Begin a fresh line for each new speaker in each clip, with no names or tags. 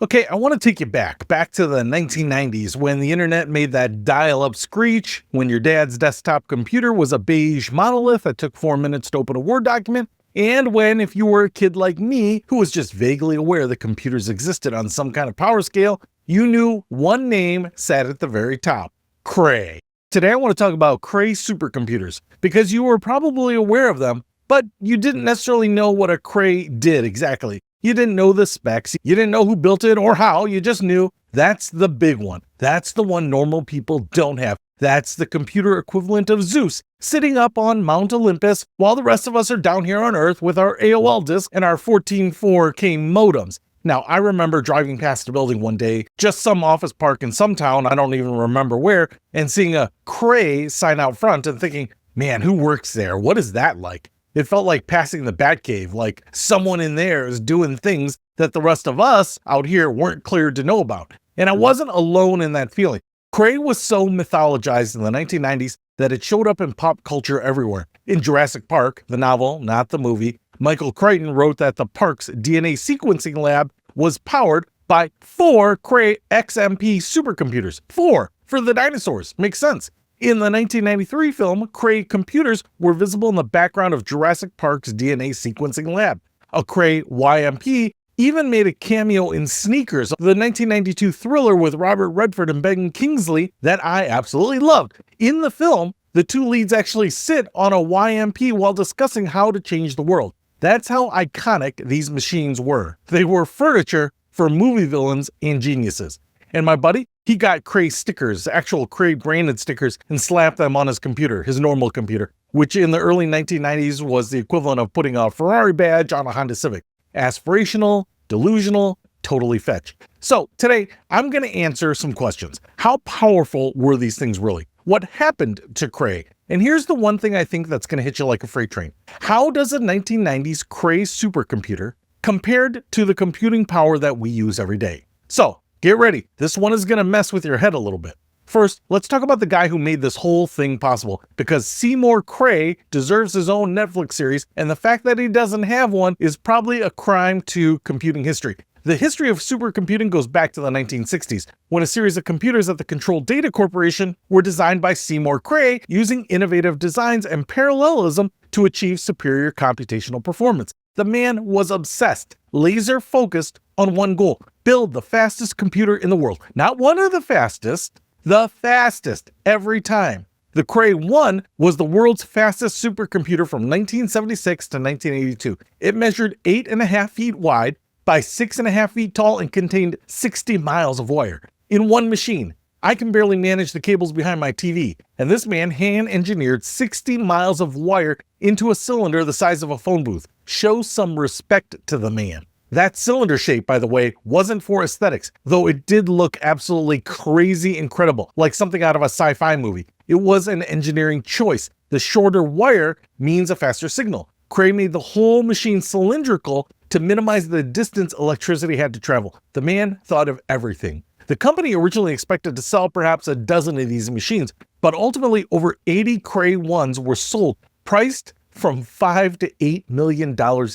Okay, I want to take you back to the 1990s when the internet made that dial-up screech, when your dad's desktop computer was a beige monolith that took 4 minutes to open a Word document, and when, if you were a kid like me who was just vaguely aware that computers existed on some kind of power scale, you knew one name sat at the very top: Cray. Today I want to talk about Cray Supercomputers, because you were probably aware of them, but you didn't necessarily know what a Cray did exactly. You didn't know the specs, you didn't know who built it or how, you just knew that's the big one. That's the one normal people don't have. That's the computer equivalent of Zeus, sitting up on Mount Olympus while the rest of us are down here on Earth with our AOL disk and our 14.4K modems. Now, I remember driving past a building one day, just some office park in some town, I don't even remember where, and seeing a Cray sign out front and thinking, man, who works there? What is that like? It felt like passing the Batcave, like someone in there is doing things that the rest of us out here weren't cleared to know about. And I wasn't alone in that feeling. Cray was so mythologized in the 1990s that it showed up in pop culture everywhere. In Jurassic Park, the novel, not the movie, Michael Crichton wrote that the park's DNA sequencing lab was powered by 4 Cray XMP supercomputers. 4 for the dinosaurs. Makes sense. In the 1993 film, Cray computers were visible in the background of Jurassic Park's DNA sequencing lab. A Cray YMP even made a cameo in Sneakers, the 1992 thriller with Robert Redford and Ben Kingsley that I absolutely loved. In the film, the two leads actually sit on a YMP while discussing how to change the world. That's how iconic these machines were. They were furniture for movie villains and geniuses. And my buddy, he got Cray stickers, actual Cray branded stickers, and slapped them on his computer, his normal computer, which in the early 1990s was the equivalent of putting a Ferrari badge on a Honda Civic. Aspirational, delusional, totally fetch. So today, I'm going to answer some questions. How powerful were these things really? What happened to Cray? And here's the one thing I think that's going to hit you like a freight train. How does a 1990s Cray supercomputer compared to the computing power that we use every day? So, get ready. This one is going to mess with your head a little bit. First, let's talk about the guy who made this whole thing possible, because Seymour Cray deserves his own Netflix series, and the fact that he doesn't have one is probably a crime to computing history. The history of supercomputing goes back to the 1960s, when a series of computers at the Control Data Corporation were designed by Seymour Cray using innovative designs and parallelism to achieve superior computational performance. The man was obsessed, laser focused on one goal: build the fastest computer in the world. Not one of the fastest every time. The Cray 1 was the world's fastest supercomputer from 1976 to 1982. It measured 8.5 feet wide by 6.5 feet tall and contained 60 miles of wire. In one machine, I can barely manage the cables behind my TV, and this man hand-engineered 60 miles of wire into a cylinder the size of a phone booth. Show some respect to the man. That cylinder shape, by the way, wasn't for aesthetics, though it did look absolutely crazy incredible, like something out of a sci-fi movie. It was an engineering choice. The shorter wire means a faster signal. Cray made the whole machine cylindrical to minimize the distance electricity had to travel. The man thought of everything. The company originally expected to sell perhaps a dozen of these machines, but ultimately over 80 Cray 1s were sold, priced from $5 to $8 million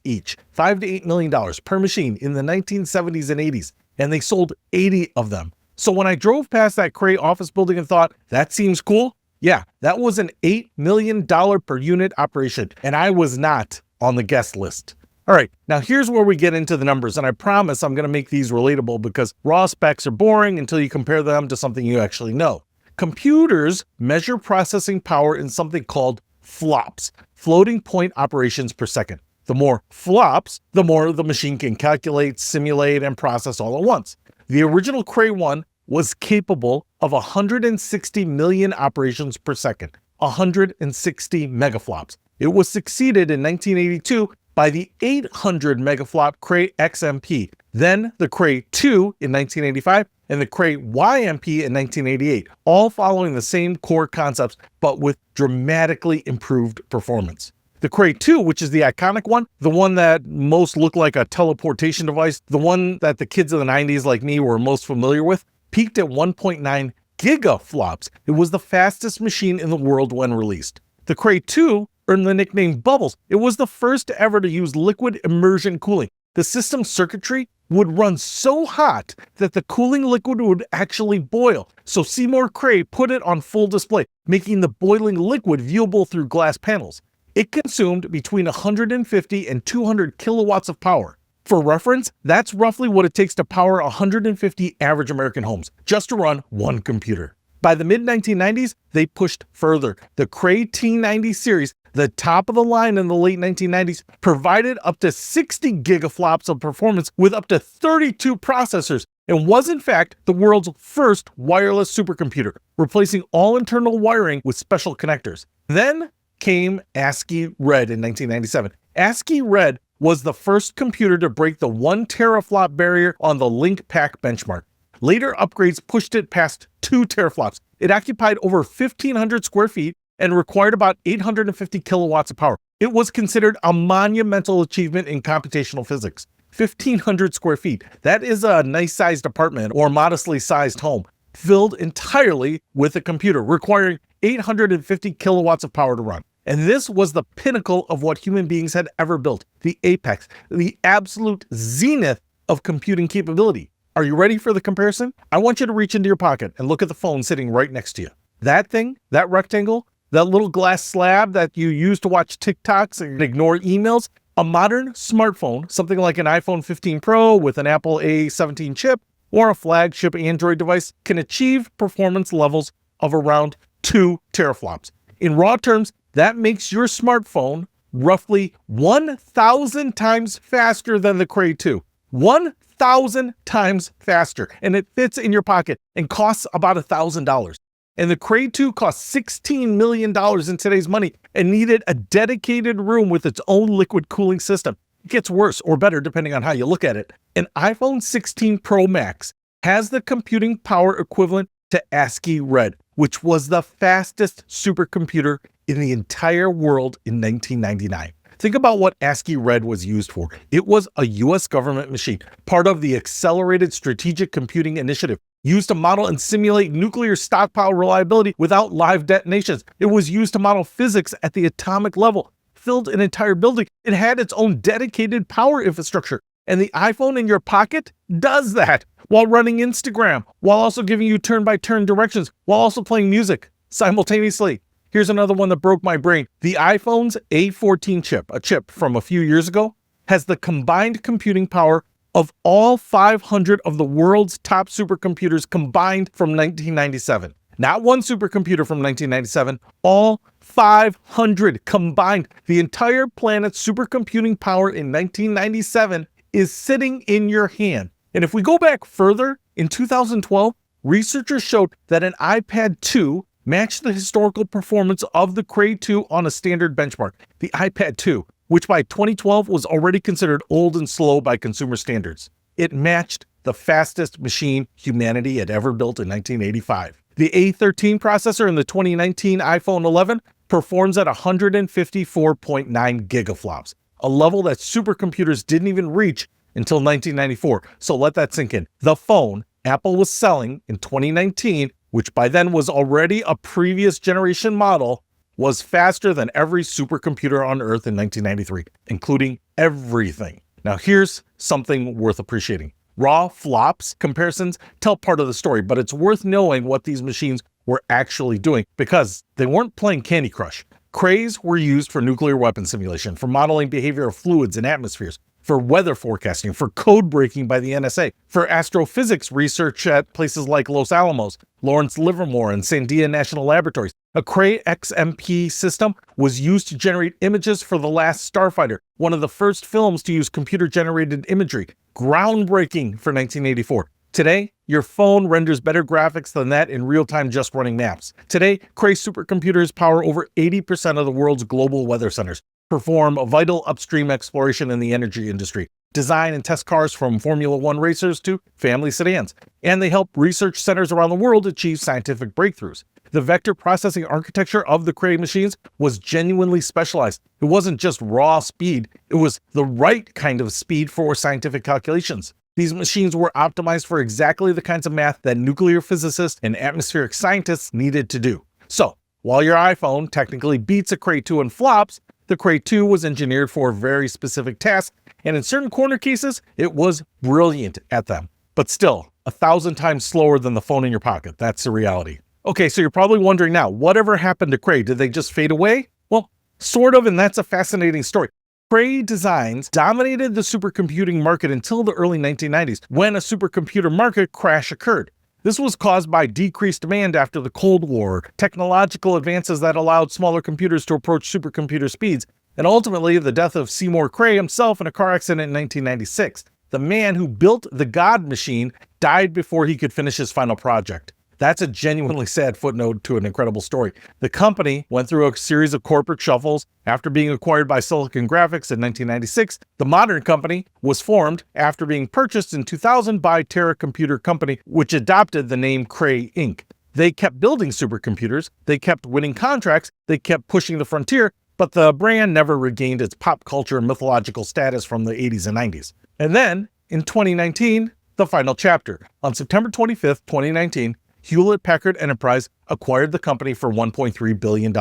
each. $5 to $8 million per machine in the 1970s and 80s, and they sold 80 of them. So when I drove past that Cray office building and thought, that seems cool, yeah, that was an $8 million per unit operation, and I was not on the guest list. All right, now here's where we get into the numbers, and I promise I'm going to make these relatable because raw specs are boring until you compare them to something you actually know. Computers measure processing power in something called flops, floating point operations per second. The more flops, the more the machine can calculate, simulate, and process all at once. The original Cray 1 was capable of 160 million operations per second, 160 megaflops. It was succeeded in 1982 by the 800 megaflop Cray XMP, then the Cray 2 in 1985, and the Cray YMP in 1988, all following the same core concepts, but with dramatically improved performance. The Cray 2, which is the iconic one, the one that most looked like a teleportation device, the one that the kids of the 90s like me were most familiar with, peaked at 1.9 gigaflops. It was the fastest machine in the world when released. The Cray 2 earned the nickname Bubbles. It was the first ever to use liquid immersion cooling. the system's circuitry would run so hot that the cooling liquid would actually boil. So Seymour Cray put it on full display, making the boiling liquid viewable through glass panels. It consumed between 150 and 200 kilowatts of power. For reference, that's roughly what it takes to power 150 average American homes, just to run one computer. By the mid-1990s, they pushed further. The Cray T90 series, the top of the line in the late 1990s, provided up to 60 gigaflops of performance with up to 32 processors, and was in fact the world's first wireless supercomputer, replacing all internal wiring with special connectors. Then came ASCI Red in 1997. ASCI Red was the first computer to break the 1 teraflop barrier on the LinkPack benchmark. Later upgrades pushed it past 2 teraflops. It occupied over 1,500 square feet and required about 850 kilowatts of power. It was considered a monumental achievement in computational physics. 1,500 square feet. That is a nice-sized apartment or modestly sized home, filled entirely with a computer, requiring 850 kilowatts of power to run. And this was the pinnacle of what human beings had ever built, the apex, the absolute zenith of computing capability. Are you ready for the comparison? I want you to reach into your pocket and look at the phone sitting right next to you. That thing, that rectangle, that little glass slab that you use to watch TikToks and ignore emails, a modern smartphone, something like an iPhone 15 Pro with an Apple A17 chip or a flagship Android device, can achieve performance levels of around 2 teraflops. In raw terms, that makes your smartphone roughly 1,000 times faster than the Cray 2. 1,000 times faster, and it fits in your pocket and costs about $1,000. And the Cray 2 cost $16 million in today's money and needed a dedicated room with its own liquid cooling system. It gets worse or better depending on how you look at it. An iPhone 16 Pro Max has the computing power equivalent to ASCI Red, which was the fastest supercomputer in the entire world in 1999. Think about what ASCI Red was used for. It was a US government machine, part of the Accelerated Strategic Computing Initiative, used to model and simulate nuclear stockpile reliability without live detonations. It was used to model physics at the atomic level, filled an entire building. It had its own dedicated power infrastructure. And the iPhone in your pocket does that while running Instagram, while also giving you turn-by-turn directions, while also playing music simultaneously. Here's another one that broke my brain. The iPhone's A14 chip, a chip from a few years ago, has the combined computing power of all 500 of the world's top supercomputers combined from 1997. Not one supercomputer from 1997, all 500 combined. The entire planet's supercomputing power in 1997 is sitting in your hand. And if we go back further, in 2012, researchers showed that an iPad 2 matched the historical performance of the Cray 2 on a standard benchmark, the iPad 2, which by 2012 was already considered old and slow by consumer standards. It matched the fastest machine humanity had ever built in 1985. The A13 processor in the 2019 iPhone 11 performs at 154.9 gigaflops, a level that supercomputers didn't even reach until 1994. So let that sink in. The phone Apple was selling in 2019, which by then was already a previous generation model, was faster than every supercomputer on Earth in 1993, including everything. Now here's something worth appreciating. Raw flops comparisons tell part of the story, but it's worth knowing what these machines were actually doing because they weren't playing Candy Crush. Crays were used for nuclear weapon simulation, for modeling behavior of fluids and atmospheres, for weather forecasting, for code breaking by the NSA, for astrophysics research at places like Los Alamos, Lawrence Livermore, and Sandia National Laboratories. A Cray XMP system was used to generate images for The Last Starfighter, one of the first films to use computer-generated imagery. Groundbreaking for 1984. Today, your phone renders better graphics than that in real time just running maps. Today, Cray Supercomputers power over 80% of the world's global weather centers, perform a vital upstream exploration in the energy industry, design and test cars from Formula One racers to family sedans, and they help research centers around the world achieve scientific breakthroughs. The vector processing architecture of the Cray machines was genuinely specialized. It wasn't just raw speed, it was the right kind of speed for scientific calculations. These machines were optimized for exactly the kinds of math that nuclear physicists and atmospheric scientists needed to do. So, while your iPhone technically beats a Cray 2 in flops, the Cray 2 was engineered for a very specific task and in certain corner cases, it was brilliant at them. But still, 1,000 times slower than the phone in your pocket. That's the reality. Okay, so you're probably wondering now, whatever happened to Cray? Did they just fade away? Well, sort of, and that's a fascinating story. Cray designs dominated the supercomputing market until the early 1990s, when a supercomputer market crash occurred. This was caused by decreased demand after the Cold War, technological advances that allowed smaller computers to approach supercomputer speeds, and ultimately the death of Seymour Cray himself in a car accident in 1996. The man who built the God machine died before he could finish his final project. That's a genuinely sad footnote to an incredible story. The company went through a series of corporate shuffles. After being acquired by Silicon Graphics in 1996, the modern company was formed after being purchased in 2000 by Teraflop Company, which adopted the name Cray Inc. They kept building supercomputers, they kept winning contracts, they kept pushing the frontier, but the brand never regained its pop culture and mythological status from the 80s and 90s. And then, in 2019, the final chapter. On September 25th, 2019, Hewlett Packard Enterprise acquired the company for $1.3 billion,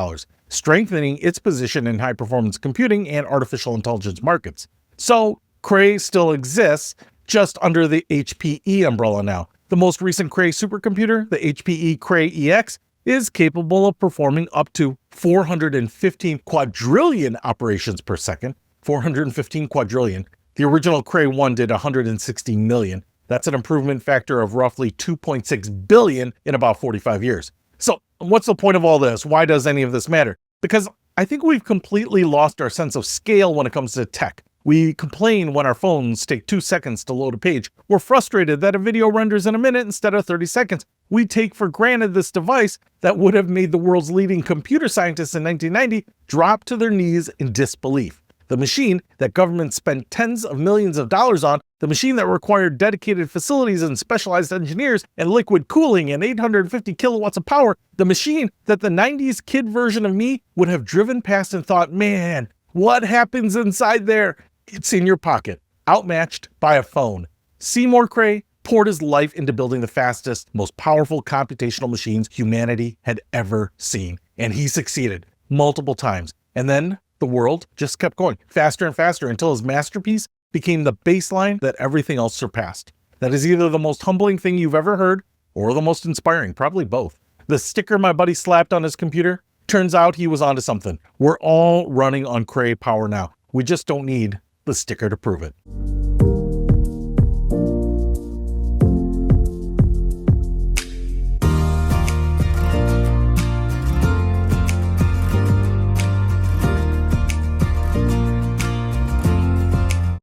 strengthening its position in high-performance computing and artificial intelligence markets. So, Cray still exists, just under the HPE umbrella now. The most recent Cray supercomputer, the HPE Cray EX, is capable of performing up to 415 quadrillion operations per second. 415 quadrillion. The original Cray 1 did 160 million. That's an improvement factor of roughly 2.6 billion in about 45 years. So what's the point of all this? Why does any of this matter? Because I think we've completely lost our sense of scale when it comes to tech. We complain when our phones take 2 seconds to load a page. We're frustrated that a video renders in a minute instead of 30 seconds. We take for granted this device that would have made the world's leading computer scientists in 1990 drop to their knees in disbelief. The machine that governments spent tens of millions of dollars on, the machine that required dedicated facilities and specialized engineers and liquid cooling and 850 kilowatts of power, the machine that the 90s kid version of me would have driven past and thought, man, what happens inside there? It's in your pocket, outmatched by a phone. Seymour Cray poured his life into building the fastest, most powerful computational machines humanity had ever seen. And he succeeded multiple times. And then the world just kept going faster and faster until his masterpiece became the baseline that everything else surpassed. That is either the most humbling thing you've ever heard or the most inspiring, probably both. The sticker my buddy slapped on his computer, turns out he was onto something. We're all running on Cray power now. We just don't need the sticker to prove it.